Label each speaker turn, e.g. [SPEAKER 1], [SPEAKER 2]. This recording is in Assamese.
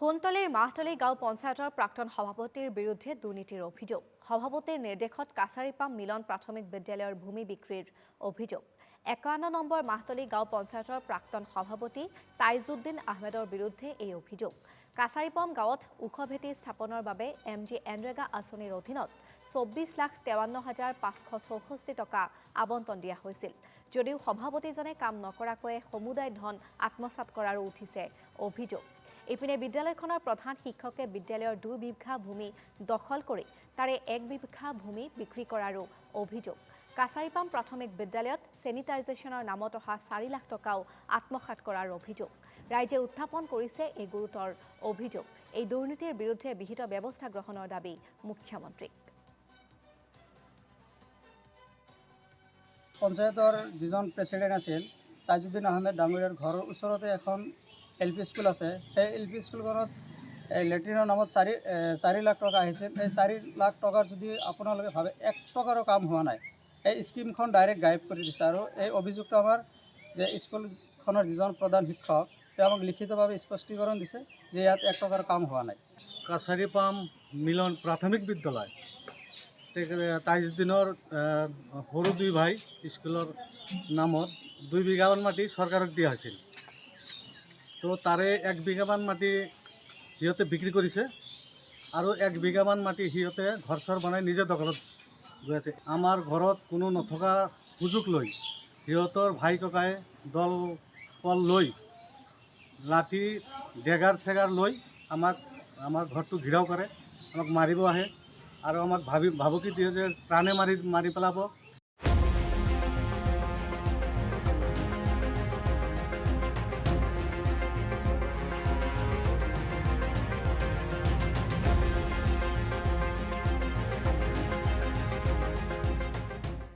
[SPEAKER 1] সোণতলীৰ মাহতলী গাঁও পঞ্চায়তৰ প্ৰাক্তন সভাপতিৰ বিৰুদ্ধে দুৰ্নীতিৰ অভিযোগ। সভাপতিৰ নিৰ্দেশত কাছাৰীপাম মিলন প্ৰাথমিক বিদ্যালয়ৰ ভূমি বিক্ৰীৰ অভিযোগ। ৫১ নম্বৰ মাহতলী গাঁও পঞ্চায়তৰ প্ৰাক্তন সভাপতি তাইজুদ্দিন আহমেদৰ বিৰুদ্ধে এই অভিযোগ। কাছাৰীপাম গাঁৱত ওখ ভেটি স্থাপনৰ বাবে MG এনৰেগা আঁচনিৰ অধীনত ২৪,৫৩,৫৬৪ টকা আবণ্টন দিয়া হৈছিল। যদিও সভাপতিজনে কাম নকৰাকৈ সমুদায় ধন আত্মসাৎ কৰাৰো উঠিছে অভিযোগ। ইপিনে বিদ্যালয়খনৰ প্ৰধান শিক্ষকে বিদ্যালয়ৰ ২ বিঘা ভূমি দখল কৰি তাৰে ১ বিঘা ভূমি বিক্ৰী কৰাৰো অভিযোগ। কাছাৰীপাম প্ৰাথমিক বিদ্যালয়ত চেনিটাইজেশ্যনৰ নামত অহা ৪ লাখ টকাও আত্মসাৎ কৰাৰ অভিযোগ। ৰাইজে উত্থাপন কৰিছে এই গুৰুতৰ অভিযোগ। এই দুৰ্নীতিৰ বিৰুদ্ধে বিহিত ব্যৱস্থা গ্ৰহণৰ দাবী মুখ্যমন্ত্ৰীক।
[SPEAKER 2] পঞ্চায়তৰ যিজন প্ৰেচিডেণ্ট আছিল তাইজুদ্দিন আহমেদ ডাঙৰীয়াৰ ঘৰৰ ওচৰতে এখন LP স্কুল আছে। সেই LP স্কুলখনত লেট্ৰিনৰ নামত ৪ লাখ টকা আহিছিল। সেই ৪ লাখ টকাৰ যদি আপোনালোকে ভাবে ১ টকাৰো কাম হোৱা নাই, এই স্কিমখন ডাইৰেক্ট গায়ব কৰি দিছে। আৰু এই অভিযোগটো আমাৰ যে স্কুলখনৰ যিজন প্ৰধান শিক্ষক তেওঁ আমাক লিখিতভাৱে স্পষ্টীকৰণ দিছে যে ইয়াত ১ টকাৰ কাম হোৱা নাই।
[SPEAKER 3] কাছাৰীপাম মিলন প্ৰাথমিক বিদ্যালয় তাইজুদ্দিনৰ সৰু ২ ভাই স্কুলৰ নামত ২ বিঘামান মাটি চৰকাৰক দিয়া হৈছিল। তো তাৰে ১ বিঘামান মাটি সিহঁতে বিক্ৰী কৰিছে আৰু 1 বিঘামান মাটি সিহঁতে ঘৰ চৰ বনাই নিজে দখলত গৈ আছে। আমাৰ ঘৰত কোনো নথকা সুযোগ লৈ সিহঁতৰ ভাই ককাই দল পল লৈ লাঠি ডেগাৰ চেগাৰ লৈ আমাৰ ঘৰটো ঘিৰাও কৰে, আমাক মাৰিব আহে আৰু আমাক ভাবুকি দিয়ে যে প্ৰাণে মাৰি পেলাব।